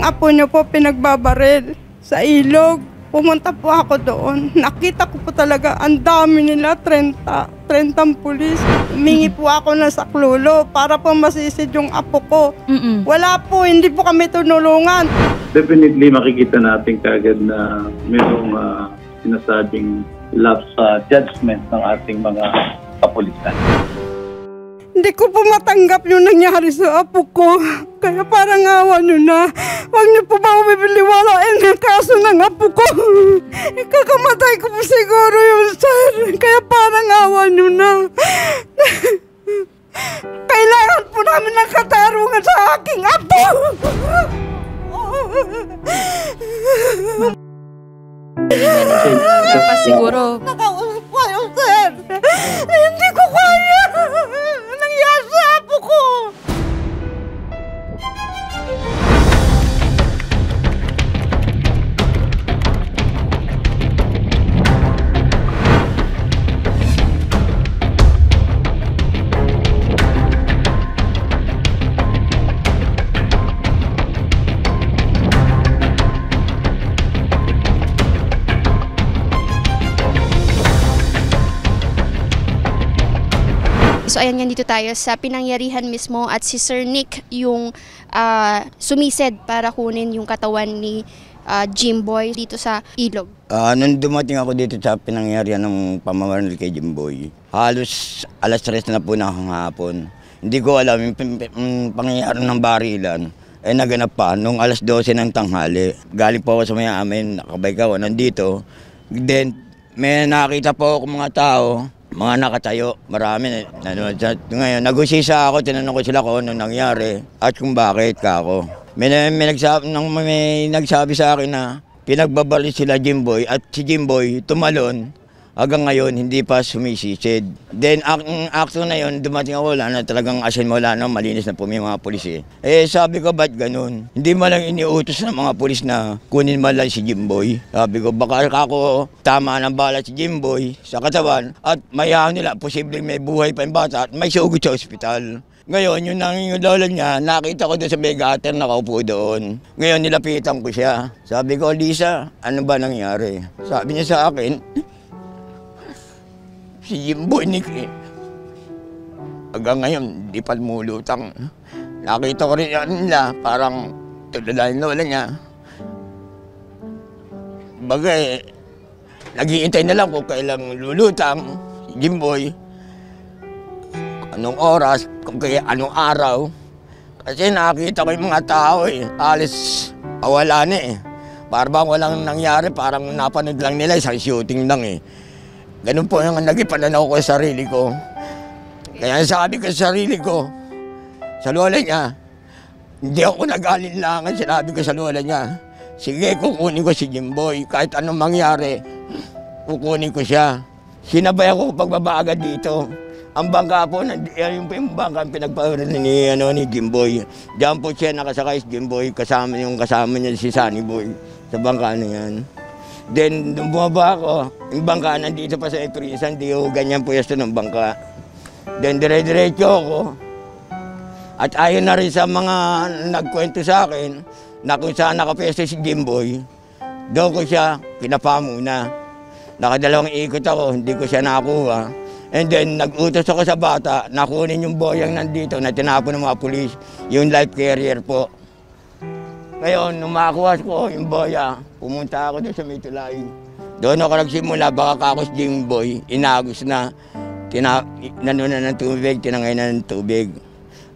Yung apo niyo po pinagbabaril sa ilog. Pumunta po ako doon. Nakita ko po talaga, ang dami nila, 30 pulis. Humingi po ako ng saklolo para po masisid yung apo ko. Wala po, hindi po kami tunulungan. Definitely makikita natin kagad na mayroong sinasabing lapse sa judgment ng ating mga kapulisan. Hindi ko po matanggap yung nangyari sa apo ko. Kaya parang awa nyo na. Huwag nyo po ba umipiliwala ang kaso ng apo ko. Ikakamatay ko po siguro yun, sir. Kaya parang awa nyo na. Kailangan po namin ng katarungan sa aking apo. Pa siguro. Nakausap ko yun, sir. Hindi ko kaya. Nangyari sa apo ko. So ayan nga, dito tayo sa pinangyarihan mismo at si Sir Nick yung sumisid para kunin yung katawan ni Jimboy dito sa ilog. Nung dumating ako dito sa pinangyarihan ng pamamaril kay Jimboy, halos alas 3 na po ng hapon. Hindi ko alam yung pangyayari ng barilan. Naganap pa nung alas 12 ng tanghali. Galing po ako sa may amin, nakabike ako nandito. Then may nakita po ako mga tao, mga nakatayo, marami. Ngayon, nag-usisa ako, tinanong ko sila kung ano nangyari at kung bakit ka ako. May nagsabi sa akin na pinagbabaril sila Jimboy at si Jimboy tumalon. Hanggang ngayon, hindi pa sumisisid. Then, ang action na yun, dumating ako, wala na talagang asin mo, wala na, malinis na po may mga pulis eh. Sabi ko, ba't ganun? Hindi mo lang iniutos ng mga pulis na kunin mo lang si Jimboy. Sabi ko, baka ako tama ng bala si Jimboy sa katawan at mayahan nila, posibleng may buhay pa yung bata at may sugod sa ospital. Ngayon, yung lola niya, nakita ko doon sa Megater, nakaupo doon. Ngayon, nilapitan ko siya. Sabi ko, Lisa, ano ba nangyari? Sabi niya sa akin, si Jimboy Nick hanggang ngayon, di pa lumulutang. Nakita ko rin nila, parang tulala yung lola niya. Bagay, nag-iintay na lang kung kailang lulutang si Jimboy. Anong oras, kung kaya anong araw. Kasi nakita ko yung mga tao alis, pawala na Parang walang nangyari, parang napanood lang nila, isang shooting lang Ganun po yung naging pananaw ko sa sarili ko. Kaya sabi ko sa sarili ko, sa lola niya, hindi ako nag-alinlangan, sinabi ko sa lola niya, sige, kukunin ko si Jimboy, kahit anong mangyari, kukunin ko siya. Sinabay ako pagbaba agad dito. Ang bangka po, yung bangka pinagpawiran ni Jimboy. Diyan po siya nakasakay si Jimboy, kasama niya si Sunny Boy sa bangka na yan. Then, nung bumaba ako, yung bangka nandito pa sa Eprisan, di ko ganyan pwesto ng bangka. Then, dire-diretso ako. At ayon na rin sa mga nagkwento sa akin, na kung saan nakapwesto si Jimboy, doon ko siya pinapa muna. Nakadalawang ikot ako, hindi ko siya nakakuha. And then, nag-utos ako sa bata, nakunin yung boyang nandito na tinapon ng mga pulis, yung life carrier po. Ngayon, nung makakuha ko yung boya, pumunta ako doon sa Mitulay. Doon ako nagsimula, baka kakos Jimboy, inagos na, nanunan ng tubig, tinangay na ng tubig.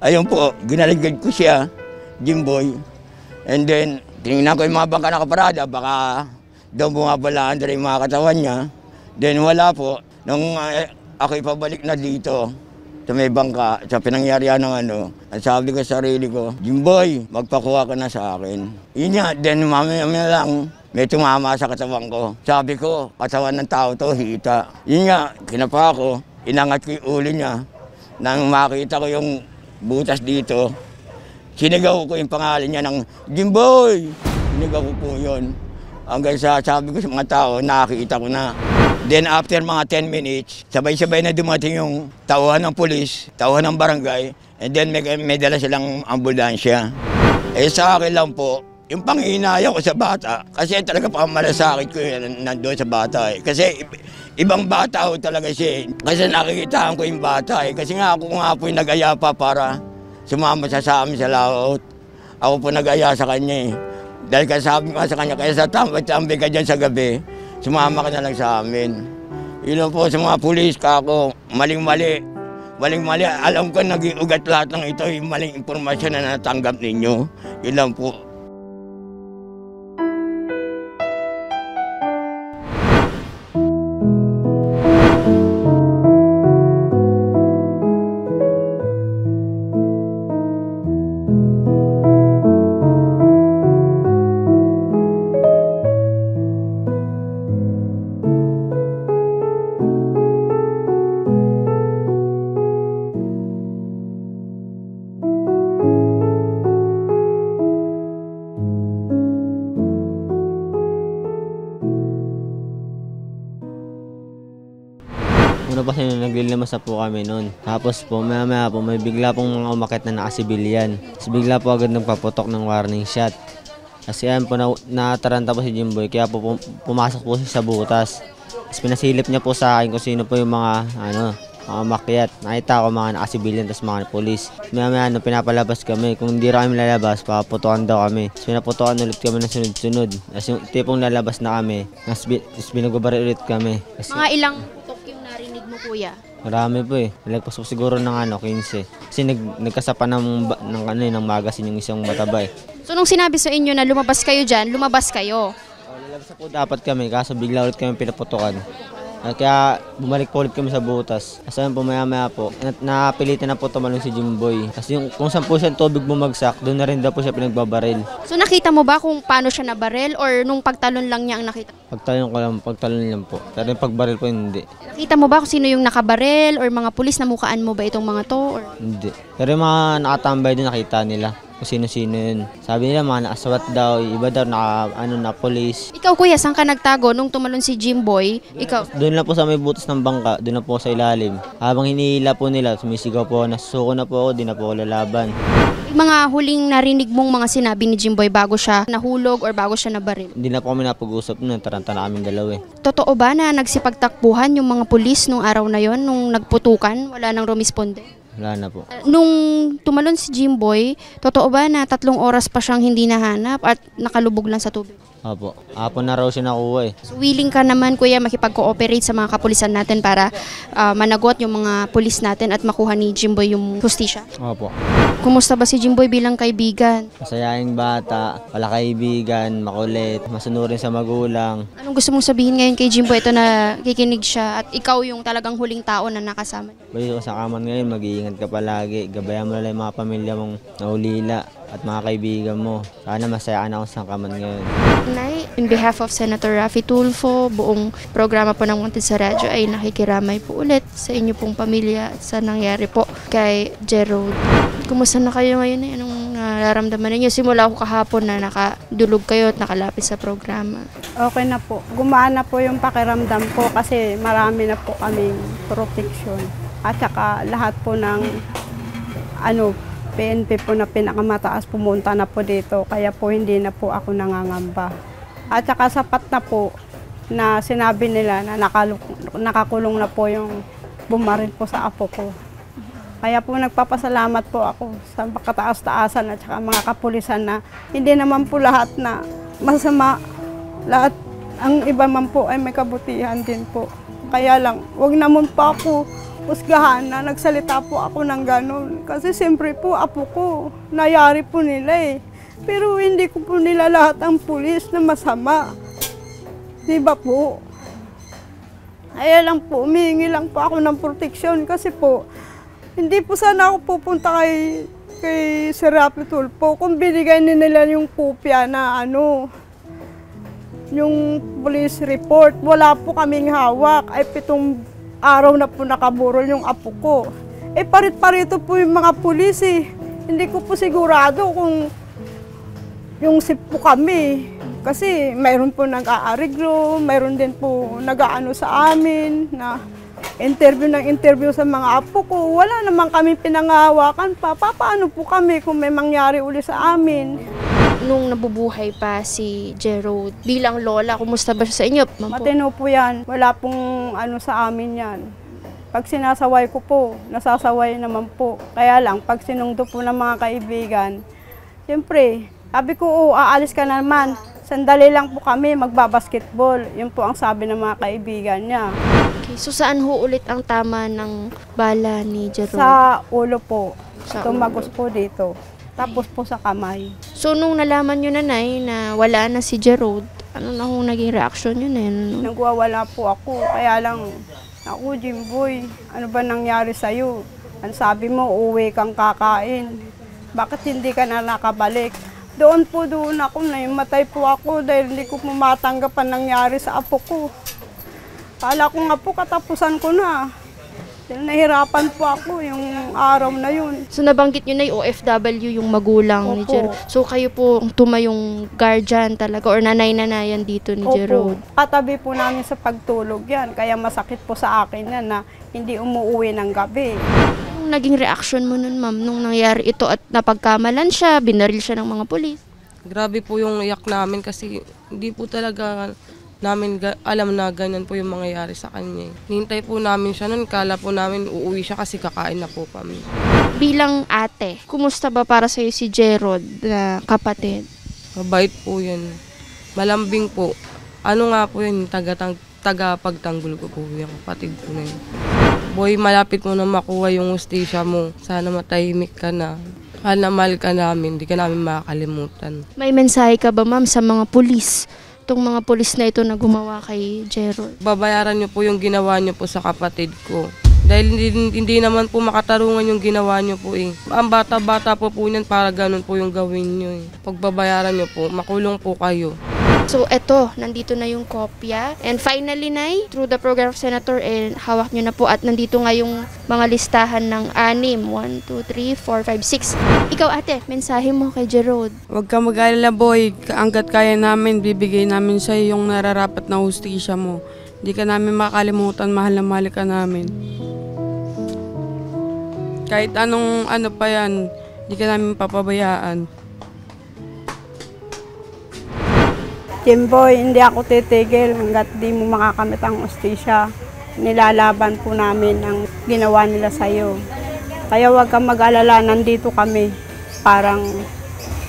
Ayun po, ginaligad ko siya, Jimboy. And then, tinignan ko yung mga bangka nakaparada, baka doon bumabalaan na rin yung mga katawan niya. Then wala po, nung ako'y pabalik na dito, sa may bangka, sa pinangyarihan ng ang sabi ko sa sarili ko, Jimboy, magpakuha ka na sa akin. Yun nga, then mamaya lang, may tumama sa katawan ko. Sabi ko, katawan ng tao to, hita. Yun nga, kinapa ko, inangat ko yung ulo niya. Nang makita ko yung butas dito, sinigaw ko yung pangalan niya ng Jimboy! Sinigaw ko po yun. Hanggang sa sabi ko sa mga tao, nakakita ko na. Then after mga 10 minutes, sabay-sabay na dumating yung tauhan ng pulis, tauhan ng barangay, and then may dala silang ambulansya. Sa akin lang po, Yung panghinaya ko sa bata, kasi talaga pamalasakit ko yun nandoon sa bata eh. Kasi ibang bata ho talaga siya eh. Kasi nakikitaan ko yung bata eh. Kasi nga ako nga po yung nag-aya pa para sumama siya sa amin sa laot. Ako po nag-aya sa kanya eh. Dahil kasabi ko sa kanya, kaya sa tambay ka dyan sa gabi, sumama ka na lang sa amin. Yun lang po sa mga pulis ka ako, maling-mali. Maling-mali, alam ko naging ugat lahat ng ito, yung maling impormasyon na natanggap ninyo. Yun lang po. Una pa kasi naglilimas na po kami noon. Tapos po maya po may bigla pong mga umakit na nakasibilyan. Tapos bigla po agad nagpaputok ng warning shot. Kasi ayan po nataranta po si Jimboy kaya po pumasok po siya sa butas. Tapos pinasilip niya po sa akin kung sino po yung mga mga umakyat. Nakita ko mga nakasibilyan tapos mga polis. Maya pinapalabas kami. Kung hindi rin kami lalabas, paputukan daw kami. Tapos pinaputukan ulit kami ng sunod-sunod. Tapos yung tipong lalabas na kami, tapos binagbabaril ulit kami. Kasi, Mga ilang putok yung narinig mo, kuya? marami po eh. Nalagpas po siguro ng 15. Kasi nagkasapa ng magasin yung isang mataba eh. So nung sinabi sa inyo na lumabas kayo dyan, lumabas kayo? Lalabas na po dapat kami, kaso bigla ulit kami pinaputukan. Kaya bumalik po ulit kami sa butas. Kasi po maya po, napilitan na po tumalong si Jimboy. Kasi kung saan po siya tubig bumagsak, doon na rin daw po siya pinagbabaril. So nakita mo ba kung paano siya nabaril or nung pagtalon lang niya ang nakita? Pagtalon lang po. Pero yung pagbaril po hindi. Nakita mo ba kung sino yung nakabaril or mga pulis, namukaan mo ba itong mga to? Or... Hindi. Pero yung mga nakatambay doon nakita nila kung sino-sino yun. Sabi nila mga nakasawat daw, iba daw na polis. Ikaw, kuya, saan ka nagtago nung tumalon si Jimboy? Ikaw? Doon lang po sa may butas ng bangka, doon lang po sa ilalim. Habang hinihila po nila, sumisigaw po, nasusuko na po ako, di na po ako lalaban. Mga huling narinig mong mga sinabi ni Jimboy bago siya nahulog or bago siya nabaril? Hindi na po kami napag-usap noon, taranta na kaming dalawa eh. Totoo ba na nagsipagtakbuhan yung mga pulis nung araw na yon, nung nagputukan, wala nang rumisponde? Wala na po. Nung tumalon si Jimboy, totoo ba na 3 oras pa siyang hindi nahanap at nakalubog lang sa tubig? Opo. Hapon na raw siya nakuha eh. So willing ka naman, kuya, makipag-cooperate sa mga kapulisan natin para managot yung mga pulis natin at makuha ni Jimboy yung hustisya? Opo. Kumusta ba si Jimboy bilang kaibigan? Masayaing bata, wala kaibigan, makulit, masunurin sa magulang. Anong gusto mong sabihin ngayon kay Jimboy? Ito na kikinig siya at ikaw yung talagang huling tao na nakasama niya. Bayo sa kaman ngayon, mag-iingat ka palagi. Gabayan mo na lang yung mga pamilya mong naulila at mga kaibigan mo. Sana masayaan ako sa kaman ngayon. Nay, in behalf of Senator Raffy Tulfo, buong programa po ng Wanted sa Radyo ay nakikiramay po ulit sa inyo pong pamilya at sa nangyari po kay Gerald. Kumusta na kayo ngayon? Anong nararamdaman ninyo? Simula ko kahapon na nakadulog kayo at nakalapit sa programa. Okay na po. Gumana po yung pakiramdam ko kasi marami na po kaming protection. At saka lahat po ng PNP po na pinakamataas pumunta na po dito. Kaya po hindi na po ako nangangamba. At saka sapat na po na sinabi nila na nakakulong na po yung bumaril po sa apo ko. Kaya po nagpapasalamat po ako sa kataas-taasan at saka mga kapulisan na hindi naman po lahat na masama. Lahat, ang iba man po ay may kabutihan din po. Kaya lang, wag naman pa ako husgahan na nagsalita po ako ng gano'n. Kasi siyempre po, apo ko, nayari po nila eh. Pero hindi ko po nila lahat ang pulis na masama. Diba po? Kaya lang po, humihingi lang po ako ng proteksyon kasi po, hindi po sana ako pupunta kay Sir Raffy Tulfo kung binigay nila yung kopya na yung police report. Wala po kaming hawak. Ay 7 araw na po nakaburol yung apo ko. Eh parit-parito po yung mga pulis eh. Hindi ko po sigurado kung yung sip po kami. Kasi mayroon po nag-aariglo, mayroon din po nag-aano sa amin na interview sa mga apo ko. Wala naman kami pinangahawakan pa. Paano po kami kung may mangyari uli sa amin? nung nabubuhay pa si Gerald. Bilang lola, kumusta ba siya sa inyo? Ma'am po? Matino po yan. Wala pong ano sa amin yan. Pag sinasaway ko po, nasasaway naman po. Kaya lang, pag sinundo po ng mga kaibigan, siyempre, sabi ko, aalis ka na naman. Sandali lang po kami, magbabasketball. Yun po ang sabi ng mga kaibigan niya. Okay, so saan ho ulit ang tama ng bala ni Gerald? Sa ulo po. Sa Tumagos po dito. Tapos po sa kamay. So nung nalaman nyo nanay na wala na si Gerald, ano na ho naging reaksyon nyo na yun? Nagwawala po ako. Kaya lang, ako, Jimboy, ano ba nangyari sa'yo? Ang sabi mo, uwi kang kakain. Bakit hindi ka na nakabalik? Doon ako, naimatay po ako dahil hindi ko matanggap ang nangyari sa apo ko. Kala ko nga po, katapusan ko na. Dahil nahirapan po ako yung araw na yun. So nabanggit nyo na yung OFW yung magulang ni Opo. Gerald. So kayo po ang tumayong guardian talaga or nanay-nanayan dito ni Gerald. Katabi po namin sa pagtulog yan. Kaya masakit po sa akin yan na hindi umuwi ng gabi. Anong naging reaction mo nun, ma'am, nung nangyari ito at napagkamalan siya, binaril siya ng mga pulis? Grabe po yung iyak namin kasi hindi po talaga namin alam na ganyan po yung mangyayari sa kanya. Nihintay po namin siya nun, kala po namin uuwi siya kasi kakain na po kami. Bilang ate, kumusta ba para sa'yo si Gerald na kapatid? Mabait po yan. Malambing po. Ano nga po yun, taga-pagtanggol ko po yung kapatid ko na yun. Boy, malapit mo na makuha yung hustisya mo. Sana matahimik ka na. Sana mahal ka namin, di ka namin makakalimutan. May mensahe ka ba, ma'am, sa mga pulis? Itong mga pulis na ito na gumawa kay Gerald. Babayaran niyo po yung ginawa niyo po sa kapatid ko. Dahil hindi naman po makatarungan yung ginawa niyo po eh. Ang bata-bata po niyan para ganun po yung gawin niyo eh. Pagbabayaran niyo po, makulong po kayo. So eto, nandito na yung kopya. And finally, Nay, through the program of Senator, hawak nyo na po at nandito nga yung mga listahan ng 6. 1, 2, 3, 4, 5, 6. Ikaw ate, mensahe mo kay Gerald. Huwag ka mag-alala, boy. Hanggat kaya namin, bibigay namin sa'yo yung nararapat na hustisya mo. Hindi ka namin makalimutan, mahal na mahal ka namin. Kahit anong ano pa yan, hindi ka namin papabayaan. Jimboy, hindi ako titigil hanggat di mo makakamit ang hustisya. Nilalaban po namin ang ginawa nila sa'yo. Kaya huwag kang mag-alala, nandito kami. Parang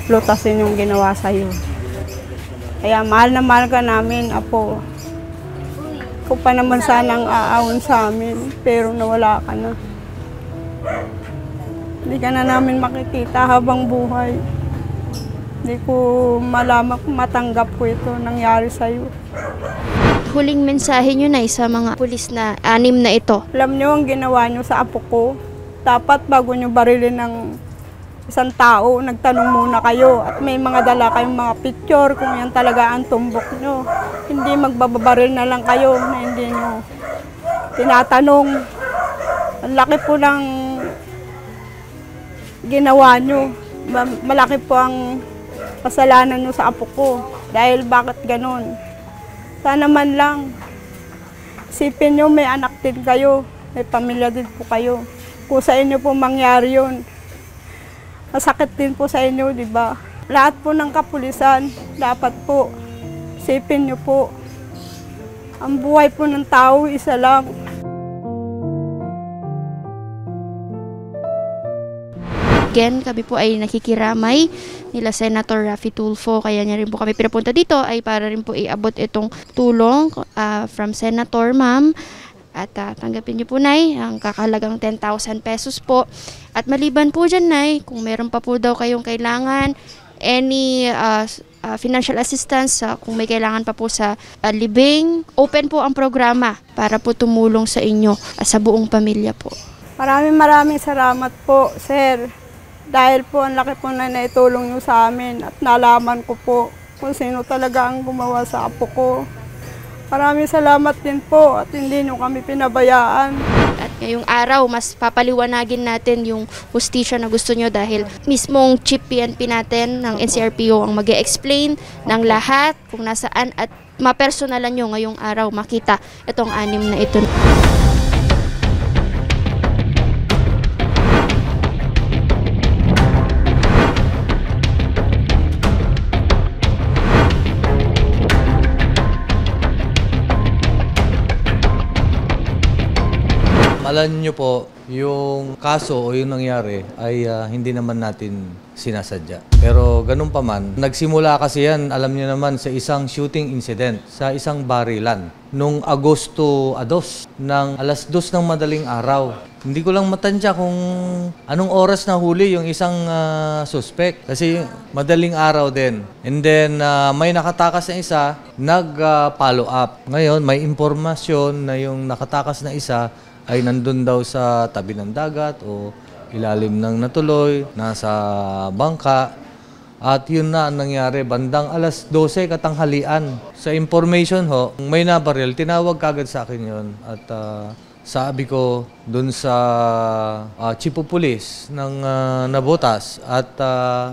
lutasin yung ginawa sa'yo. Kaya mahal na mahal ka namin, Apo. Ikaw pa naman sanang aawon sa amin, pero nawala ka na. Hindi ka na namin makikita habang buhay. Hindi ko malaman kung matanggap ko ito nangyari sa'yo. Huling mensahe nyo na sa mga pulis na 6 na ito. Alam nyo ang ginawa nyo sa apo ko. Dapat bago nyo barilin ng isang tao, nagtanong muna kayo. At may mga dala kayong mga picture kung yan talaga ang tumbok nyo. Hindi magbabaril na lang kayo na hindi nyo tinatanong. Ang laki po ng ginawa nyo. Malaki po ang kasalanan nyo sa apo ko. Dahil bakit ganun? Sana man lang, isipin nyo may anak din kayo, may pamilya din po kayo. Kung sa inyo po mangyari yun, masakit din po sa inyo, di ba? Lahat po ng kapulisan, dapat po, isipin nyo po, ang buhay po ng tao, isa lang. Again, kami po ay nakikiramay nila Senator Raffy Tulfo. Kaya niya rin po kami pinapunta dito ay para rin po iabot itong tulong from Senator, ma'am. At tanggapin niyo po, Nay, ang kakalagang 10,000 pesos po. At maliban po dyan, Nay, kung meron pa po daw kayong kailangan, any financial assistance, kung may kailangan pa po sa libing, open po ang programa para po tumulong sa inyo sa buong pamilya po. Maraming salamat po, sir. Dahil po ang laki po na naitulong nyo sa amin at nalaman ko po kung sino talaga ang gumawa sa apo ko. Maraming salamat din po at hindi nyo kami pinabayaan. At ngayong araw, mas papaliwanagin natin yung hustisya na gusto nyo dahil mismong chief PNP natin ng NCRPO ang mag-e-explain ng lahat kung nasaan at mapersonalan nyo ngayong araw makita itong 6 na ito. alam niyo po, yung kaso o yung nangyari ay hindi naman natin sinasadya. Pero ganun pa man, nagsimula kasi yan, alam niyo naman, sa isang shooting incident, sa isang barilan. Nung Agosto 2 ng alas 2 ng madaling araw. Hindi ko lang matansya kung anong oras na huli yung isang suspect. Kasi madaling araw din. And then may nakatakas na isa, nag-follow up. Ngayon, may impormasyon na yung nakatakas na isa ay nandun daw sa tabi ng dagat o ilalim ng natuloy, nasa bangka. At yun na ang nangyari, bandang alas 12 katanghalian. Sa information ho, may nabaril, tinawag kagad sa akin yun. At sabi ko dun sa chief of police ng Navotas at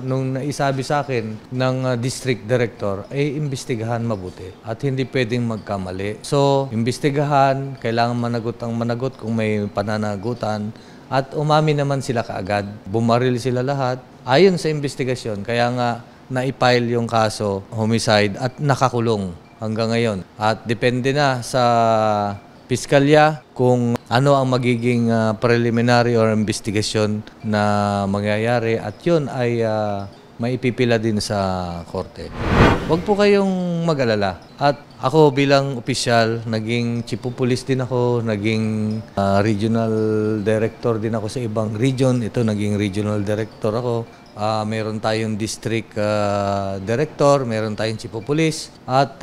nung naisabi sa akin ng district director, ay imbestigahan mabuti at hindi pwedeng magkamali. So, imbestigahan, kailangan managot ang managot kung may pananagutan at umami naman sila kaagad. Bumaril sila lahat ayon sa investigasyon. Kaya nga naipile yung kaso, homicide at nakakulong hanggang ngayon. At depende na sa piskalya kung ano ang magiging preliminary or investigation na mangyayari at yun ay maipipila din sa korte. Huwag po kayong mag-alala. At ako bilang opisyal, naging chief of police din ako, naging regional director din ako sa ibang region. Ito, naging regional director ako. Meron tayong district director, meron tayong chief of police, at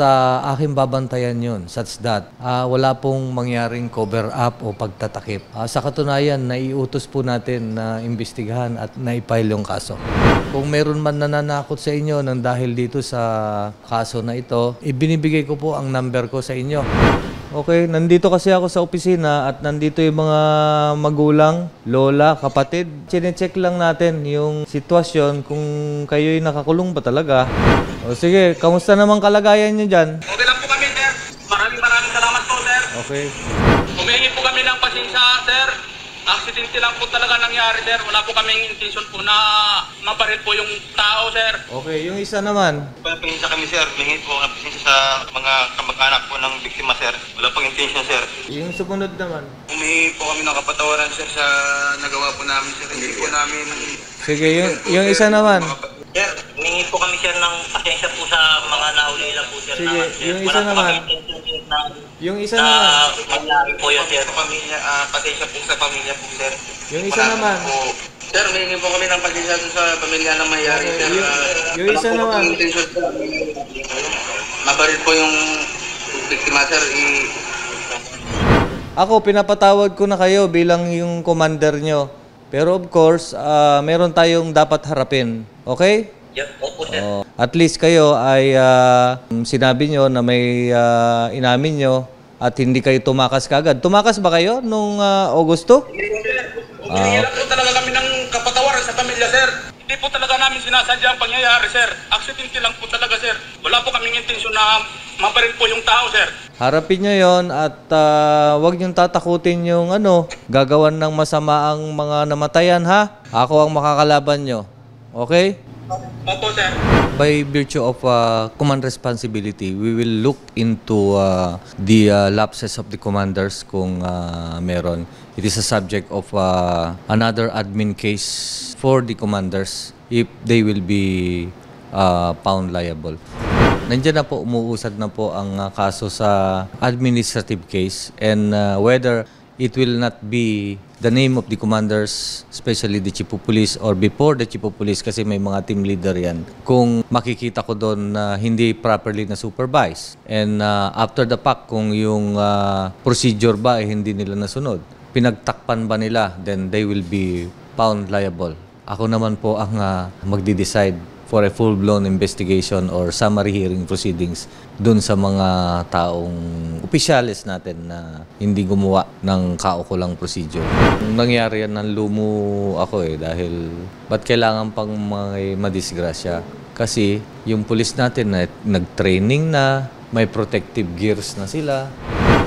aking babantayan yun, such that wala pong mangyaring cover up o pagtatakip. Sa katunayan, naiutos po natin na imbestigahan at naipile yung kaso. Kung meron man nananakot sa inyo nang dahil dito sa kaso na ito, ibinibigay ko po ang number ko sa inyo. Okay, nandito kasi ako sa opisina at nandito yung mga magulang, lola, kapatid. Chine-check lang natin yung sitwasyon kung kayo'y nakakulong ba talaga. O sige, kamusta naman kalagayan nyo dyan? Okay lang po kami, sir. Maraming salamat po, sir. Okay. Humingi po kami ng pasensya, sir. Aksidente lang po talaga nangyari, sir. Wala po kaming intention po na mabaril po yung tao, sir. Okay, yung isa naman. Pasensya kami, sir. Humingi po kami pasensya sa mga kamag-anak po ng biktima, sir. Wala pong intention, sir. Yung sumunod naman. Humingi po kami ng kapatawaran, sir, sa nagawa po namin, sir. Hindi po namin... Sige, yung isa naman. Sir, humingi po kami, sir, ng pasensya po sa mga nahuli lang po, sir. Sige, yung isa naman. Yung isa naman. Mangyari po yun, sir. Pasensya po sa pamilya po, sir. Yung isa naman. Sir, humingi po kami ng pasensya sa pamilya na mayari, sir. Yung isa naman. Mabaril po yung biktima, sir. Ako, pinapatawag ko na kayo bilang yung commander nyo. Pero of course, meron tayong dapat harapin. Okay? Yes, opo, sir. At least kayo ay sinabi nyo na may inamin nyo at hindi kayo tumakas kagad. Tumakas ba kayo nung Agosto? Humingi lang po talaga kami ng kapatawaran sa pamilya, sir. Hindi po talaga namin sinasadya ang pangyayari, sir. Aksidente lang po talaga, sir. Wala po kaming intensyon na mabaril po yung tao, sir. Harapin nyo yon at huwag nyo tatakutin yung gagawan ng masama ang mga namatayan, ha? Ako ang makakalaban nyo. Okay? Opo, sir. By virtue of command responsibility, we will look into the lapses of the commanders kung meron. It is a subject of another admin case for the commanders if they will be found liable. Nandiyan na po, umuusad na po ang kaso sa administrative case and whether it will not be the name of the commanders, especially the chief of police or before the chief of police kasi may mga team leader yan. Kung makikita ko doon na hindi properly na supervise and after the fact kung yung procedure ba ay hindi nila nasunod, pinagtakpan ba nila, then they will be found liable. Ako naman po ang magdi-decide for a full-blown investigation or summary hearing proceedings dun sa mga taong opisyalis natin na hindi gumawa ng kaukulang procedure. Nung nangyari yan, nanlumo ako dahil ba't kailangan pang madisgrasya? Kasi yung pulis natin na nag-training na, may protective gears na sila.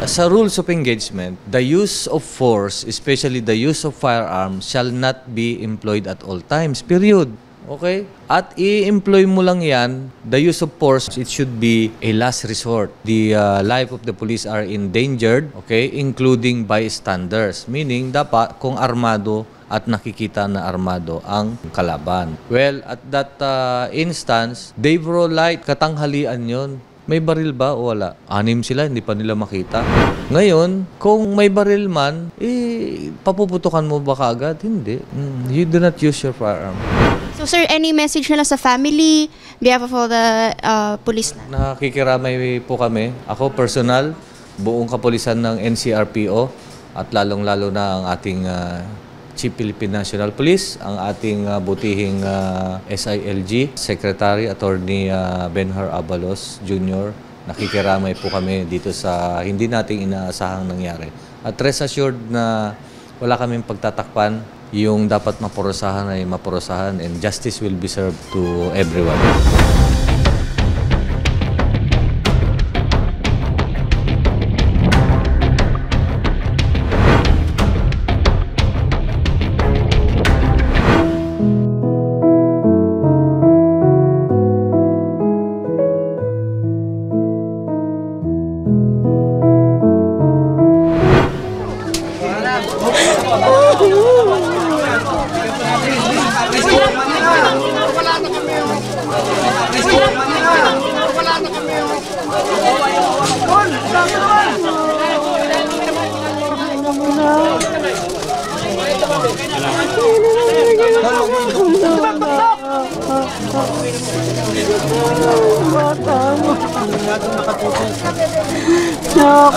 Sa rules of engagement, the use of force, especially the use of firearms, shall not be employed at all times, period. Okay? At i-employ mo lang yan, the use of force, it should be a last resort. The life of the police are endangered, okay, including bystanders. Meaning, dapat kung armado at nakikita na armado ang kalaban. Well, at that instance, Davro Light, katanghalian yon. May baril ba o wala? 6 sila, hindi pa nila makita. Ngayon, kung may baril man, papuputukan mo ba kaagad? Hindi. You do not use your firearm. So sir, any message na lang sa family, behalf of all the police na? Nakikiramay po kami. Ako personal, buong kapulisan ng NCRPO at lalong-lalo na ang ating Chief Philippine National Police, ang ating butihing SILG, Secretary Attorney Benhar Abalos Jr. Nakikiramay po kami dito sa hindi nating inaasahang nangyari. At rest assured na wala kaming pagtatakpan, yung dapat mapurusahan ay mapurusahan, and justice will be served to everyone.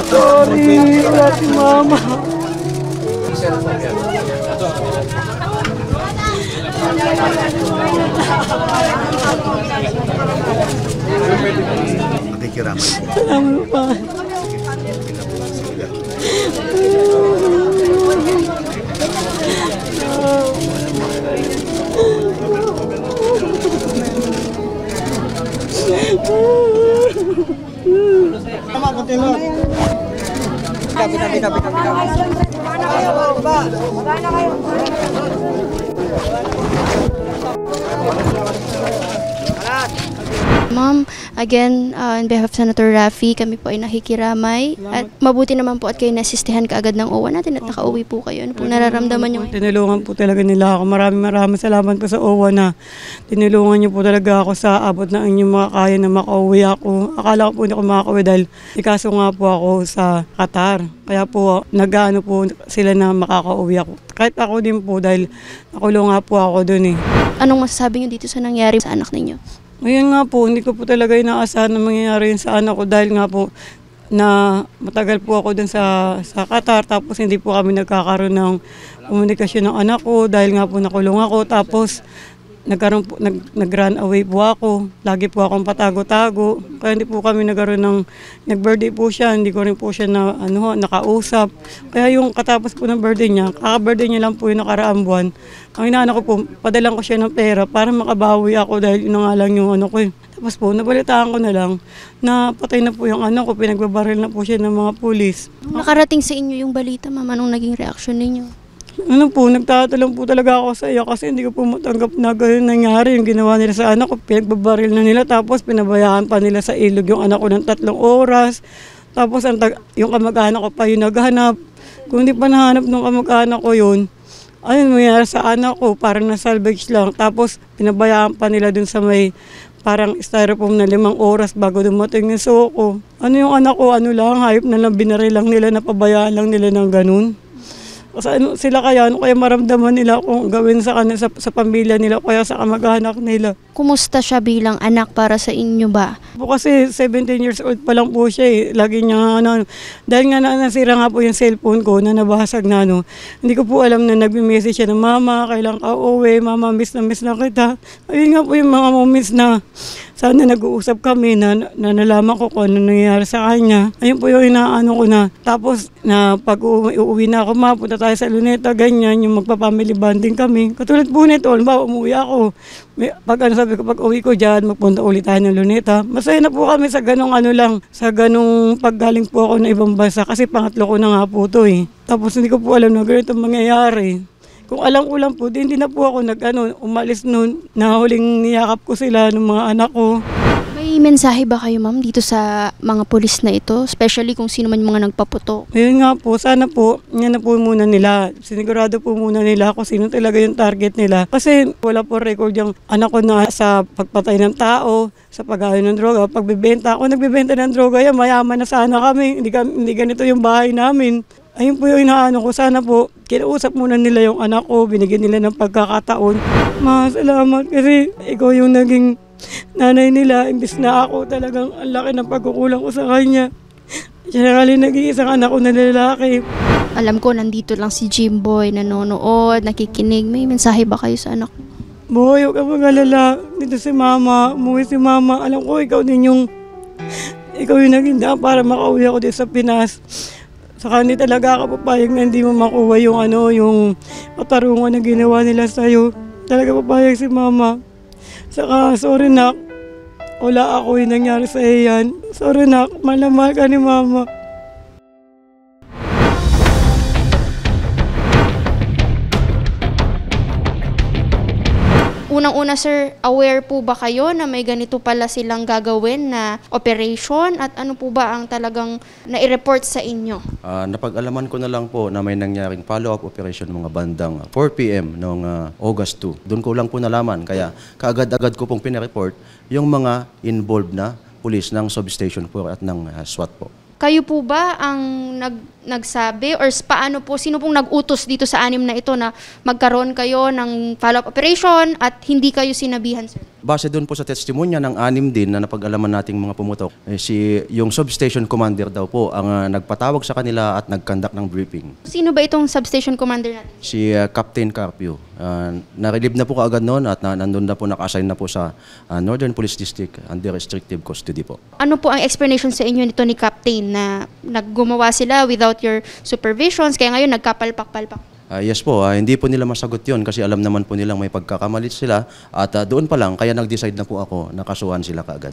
Sorry, ati mama. Nakikiramay. Salamat pa. Ma'am, again, on behalf of Senator Raffy, kami po ay nakikiramay. At mabuti naman po at kayo nasistihan kaagad ng OWA natin at nakauwi po kayo. Ano po nararamdaman nyo? Tinulungan po talaga nila ako. Maraming salamat po sa OWA na tinulungan niyo po talaga ako sa abot ng inyong mga kaya na makauwi ako. Akala ko po hindi ako makauwi dahil ikaso nga po ako sa Qatar. Kaya po nag-ano po sila na makakauwi ako. Kahit ako din po dahil nakulong nga po ako dun eh. Anong masasabi nyo dito sa nangyari sa anak ninyo? Ngayon nga po, hindi ko po talaga inaasahan na mangyayari yun sa anak ko dahil nga po na matagal po ako dun sa Qatar, tapos hindi po kami nagkakaroon ng komunikasyon ng anak ko dahil nga po nakulong ako, tapos nag-run away po ako. Lagi po akong patago-tago. Kaya hindi po kami nag-birthday po siya. Hindi ko rin po siya nakausap. Kaya yung katapos po ng birthday niya, kaka-birthday niya lang po yung nakaraang buwan. Ang inaano ko po, padalang ko siya ng pera para makabawi ako dahil yun nga lang yung ano ko. Tapos po, nabalitaan ko na lang na patay na po yung anak ko. Pinagbabaril na po siya ng mga pulis. Nakarating sa inyo yung balita, ma'am, anong naging reaksyon ninyo? Ano po, nagtatalong po talaga ako sa iyo kasi hindi ko po matanggap na gano'n nangyari yung ginawa nila sa anak ko. Pinagbabaril na nila tapos pinabayaan pa nila sa ilog yung anak ko ng 3 oras. Tapos yung kamag-anak ko pa yung naghanap. Kung hindi pa nahanap ng kamag-anak ko yun, ayun nangyari sa anak ko, parang na-salvage lang. Tapos pinabayaan pa nila dun sa may parang styrofoam na 5 oras bago dumating yung suko. Ano yung anak ko, hayop na lang, binaril lang nila, napabayaan lang nila ng ganun. Kasi sila kaya maramdaman nila kung gawin sa kanila, sa pamilya nila, kaya sa kamag-anak nila. Kumusta siya bilang anak para sa inyo ba? Kasi 17 years old pa lang po siya eh. Lagi niya dahil nga nasira nga po yung cellphone ko na nabasag na hindi ko po alam na nagme-message siya ng mama, kailan ka uwi, mama miss na kita. Ayun nga po yung mga moments na sana nag-uusap kami na nalaman ko kung ano nangyayari sa kanya. Ayun po yung inaano ko na. Tapos na pag uuwi na ako, mapunta tayo sa Luneta, ganyan, yung magpa-family bonding kami. Katulad po nito, umuwi ako. Sabi ko, pag uwi ko dyan, magpunta ulit tayo ng Luneta. Masaya na po kami sa ganong paggaling po ako ng ibang bansa kasi pangatlo ko na nga po ito eh. Tapos hindi ko po alam na ganito mangyayari. Kung alam ko lang po, hindi na po ako umalis noon na huling niyakap ko sila ng mga anak ko. May mensahe ba kayo, ma'am, dito sa mga pulis na ito? Especially kung sino man yung mga nagpaputok. Ayun nga po, sana po, yan na po muna nila. Sinigurado po muna nila kung sino talaga yung target nila. Kasi wala po record yung anak ko na sa pagpatay ng tao, sa pag-ayon ng droga, pagbibenta. Ako nagbibenta ng droga, yan, mayaman na sana kami. Hindi ganito yung bahay namin. Ayun po yung inaano ko. Sana po, kinausap muna nila yung anak ko, binigyan nila ng pagkakataon. Salamat kasi ikaw yung naging nanay nila. Imbis na ako talagang ang laki ng pagkukulang ko sa kanya. Siya na nag-iisang anak ko na lalaki. Alam ko, nandito lang si Jimboy, nanonood, nakikinig. May mensahe ba kayo sa anak? Boy, huwag ka mag-alala. Dito si mama, umuwi si mama. Alam ko, ikaw yung naging daan para makauwi ako dito sa Pinas. Saka hindi talaga ako papayag na hindi mo makuha yung patarungan na ginawa nila sa'yo. Talaga papayag si mama. Saka, sorry nak, wala ako yung nangyari sa iyan. Sorry nak, mahal ka ni mama. Unang-una, sir, aware po ba kayo na may ganito pala silang gagawin na operation at ano po ba ang talagang nai-report sa inyo? Napag-alaman ko na lang po na may nangyaring follow-up operation mga bandang 4 p.m. noong August 2. Doon ko lang po nalaman, kaya kaagad-agad ko pong pinareport yung mga involved na pulis ng substation 4 at ng SWAT po. Kayo po ba ang nagsabi or paano po, sino pong nag-utos dito sa anim na ito na magkaroon kayo ng follow-up operation at hindi kayo sinabihan, sir? Base doon po sa testimonya ng anim din na napag-alaman nating mga pumutok, yung substation commander daw po ang nagpatawag sa kanila at nag-conduct ng briefing. Sino ba itong substation commander natin? Si Captain Carpio. Na-relieve na po kaagad noon at nandun na po, naka-assign na po sa Northern Police District under restrictive custody po. Ano po ang explanation sa inyo nito ni Captain na naggumawa sila without your supervisions kaya ngayon nagkapalpak-palpak? Yes po, hindi po nila masagot yun kasi alam naman po nilang may pagkakamalit sila at doon pa lang kaya nag-decide na po ako na kasuhan sila kaagad.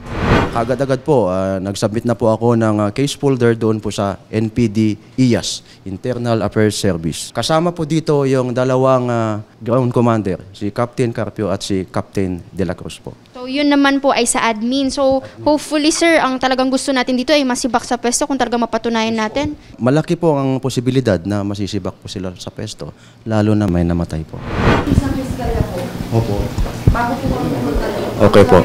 Kaagad-agad po, nag-submit na po ako ng case folder doon po sa NPD IAS, Internal Affairs Service. Kasama po dito yung dalawang ground commander, si Captain Carpio at si Captain De La Cruz po. So yun naman po ay sa admin. So hopefully, sir, ang talagang gusto natin dito ay masibak sa pwesto kung talaga mapatunayan natin. Malaki po ang posibilidad na masisibak po sila sa pwesto, lalo na may namatay po. Isang piskalya po. Opo. Bago po kami pumunta dito. Okay po.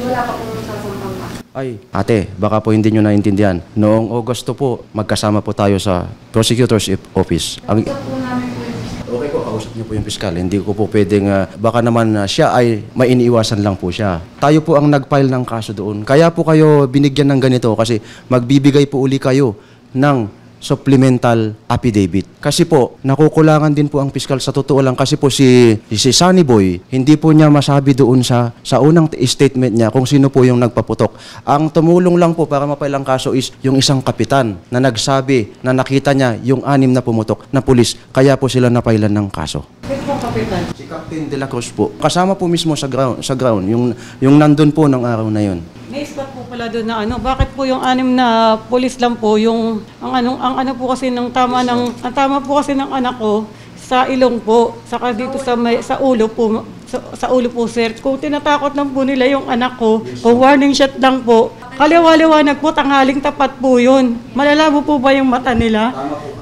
Wala pa po sasampang ka. Ay, ate, baka po hindi nyo naintindihan. Noong Agosto po, magkasama po tayo sa Prosecutor's Office. Okay po, kausap niyo po yung piskal. Hindi ko po pwedeng, baka naman siya ay may iniiwasan lang po siya. Tayo po ang nag-file ng kaso doon. Kaya po kayo binigyan ng ganito kasi magbibigay po uli kayo ng supplemental affidavit. Kasi po, nakukulangan din po ang piskal sa totoo lang kasi po si Sunny Boy, hindi po niya masabi doon sa unang statement niya kung sino po yung nagpaputok. Ang tumulong lang po para mapailang kaso is yung isang kapitan na nagsabi na nakita niya yung 6 na pumutok na pulis, kaya po sila napailan ng kaso. Si Captain De La Cruz po. Kasama po mismo sa ground yung nandun po ng araw na yun. May spot po pala doon na bakit po yung 6 na pulis lang po yung ang ano po kasi ang tama po kasi ng anak ko sa ilong po, saka dito sa ulo po sir. Kung tinatakot lang po nila yung anak ko, kung warning shot lang po, kaliwa-liwanag po, tanghaling tapat po yun. Malalabo po ba yung mata nila?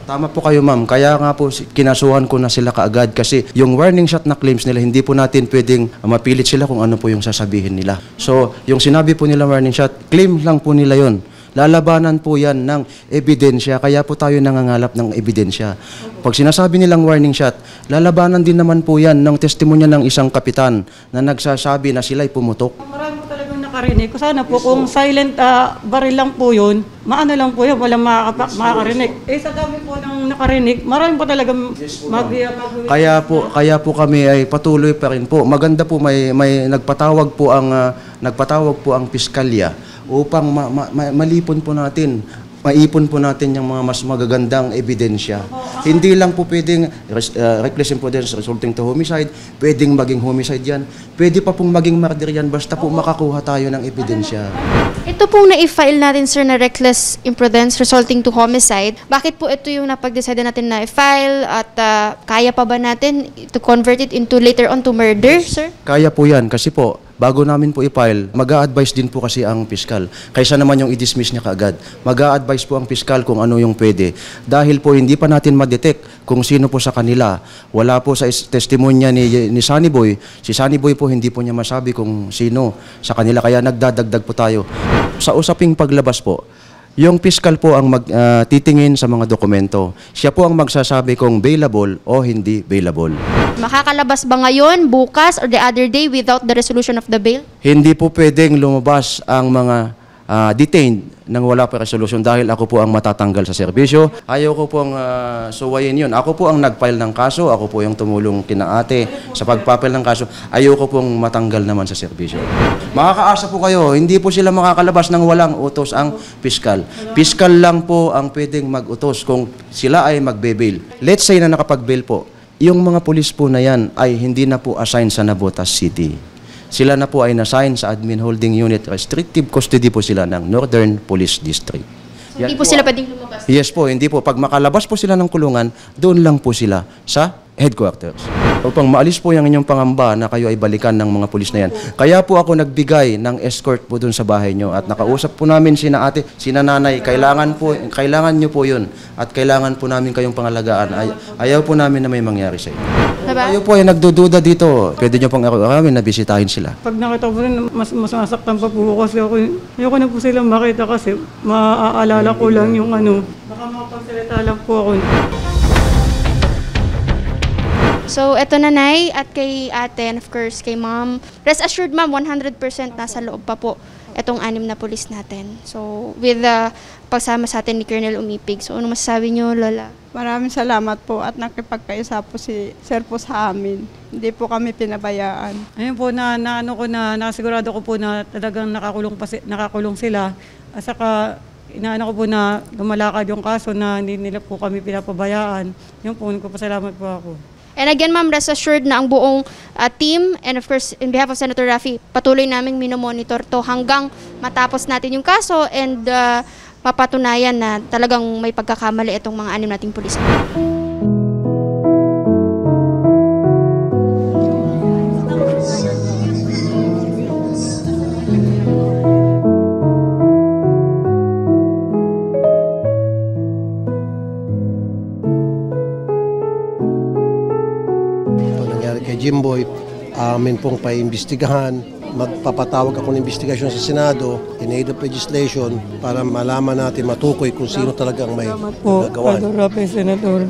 Tama po kayo, ma'am. Kaya nga po kinasuhan ko na sila kaagad kasi yung warning shot na claims nila, hindi po natin pwedeng mapilit sila kung ano po yung sasabihin nila. So, yung sinabi po nila warning shot, claim lang po nila yon. Lalabanan po yan ng ebidensya, kaya po tayo nangangalap ng ebidensya. Pag sinasabi nilang warning shot, lalabanan din naman po yan ng testimonya ng isang kapitan na nagsasabi na sila'y pumutok. Marami po talagang nakarinig. Sana po kung silent baril lang po yun, maano lang po yun, walang makakarinig. Sa dami po ng nakarinig, marami po talagang Kaya po kami ay patuloy pa rin po. Maganda po may nagpatawag po ang piskalya upang malipon po natin maipon po natin yung mga mas magagandang ebidensya. Hindi lang po pwedeng reckless imprudence resulting to homicide, pwedeng maging homicide yan, pwede pa pong maging murder yan, basta po makakuha tayo ng ebidensya. Ito pong na-file natin, sir, na reckless imprudence resulting to homicide. Bakit po ito yung napag-decide natin na i-file at kaya pa ba natin to convert it into later on to murder, sir? Kaya po yan kasi po, bago namin po i-file, mag-a-advise din po kasi ang piskal. Kaysa naman yung i-dismiss niya kaagad. Mag-a-advise po ang piskal kung ano yung pwede. Dahil po hindi pa natin ma-detect kung sino po sa kanila. Wala po sa testimonya ni Sunny Boy. Si Sunny Boy po hindi po niya masabi kung sino sa kanila. Kaya nagdadagdag po tayo. Sa usaping paglabas po, yung piskal po ang titingin sa mga dokumento. Siya po ang magsasabi kung bailable o hindi bailable. Makakalabas ba ngayon, bukas, or the other day without the resolution of the bail? Hindi po pwedeng lumabas ang mga detained nang wala pa resolution dahil ako po ang matatanggal sa serbisyo. Ayaw ko pong suwayin yun. Ako po ang nag-file ng kaso. Ako po yung tumulong kina ate sa pag-file ng kaso. Ayaw ko pong matanggal naman sa serbisyo. Makakaasa po kayo, hindi po sila makakalabas ng walang utos ang piskal. Piskal lang po ang pwedeng mag-utos kung sila ay magbe-bail. Let's say na nakapag-bail po, yung mga pulis po na yan ay hindi na po assign sa Navotas City. Sila na po ay na-assign sa Admin Holding Unit. Restrictive custody po sila ng Northern Police District. So, hindi po sila pwedeng lumabas? Yes po, hindi po. Pag makalabas po sila ng kulungan, doon lang po sila sa headquarters. Upang maalis po yung inyong pangamba na kayo ay balikan ng mga pulis na yan. Kaya po ako nagbigay ng escort po doon sa bahay nyo at nakausap po namin sina ate, sina nanay, kailangan nyo po yun at kailangan po namin kayong pangalagaan. Ayaw po namin na may mangyari sa inyo. Diba? Kayo po ay nagdududa dito. Pwede nyo pang araw-arawin na bisitahin sila. Pag nakita ko rin, mas masaktan pa po kasi ayoko na po silang makita kasi maaalala ko lang yung baka makapagsalita lang po ako. So, eto nanay at kay ate and of course kay ma'am. Rest assured ma'am, 100% nasa loob pa po etong 6 na pulis natin. So, with the pagsama sa atin ni Colonel Umipig. So, ano masasabi nyo, Lola? Maraming salamat po at nakipagkaisa po si Sir po sa amin. Hindi po kami pinabayaan. Ayun po, nakasigurado ko po na talagang nakakulong sila. At saka, inaano ko po na lumalakad yung kaso na hindi nila po kami pinapabayaan. Yun po, nagpapasalamat po ako. And again, ma'am, rest assured na ang buong team and of course, in behalf of Senator Raffy, patuloy naming minomonitor to hanggang matapos natin yung kaso and mapatunayan na talagang may pagkakamali itong mga 6 nating pulis. Jimboy, amin pong paimbestigahan. Magpapatawag ako ng investigasyon sa Senado in aid of legislation para malaman natin, matukoy kung sino talagang may gagawan. Salamat po, Rafi, Senator.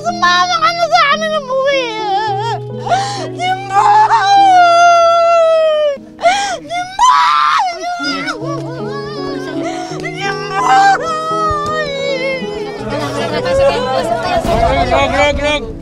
Sumama ka na sa amin ng buhay! Grog!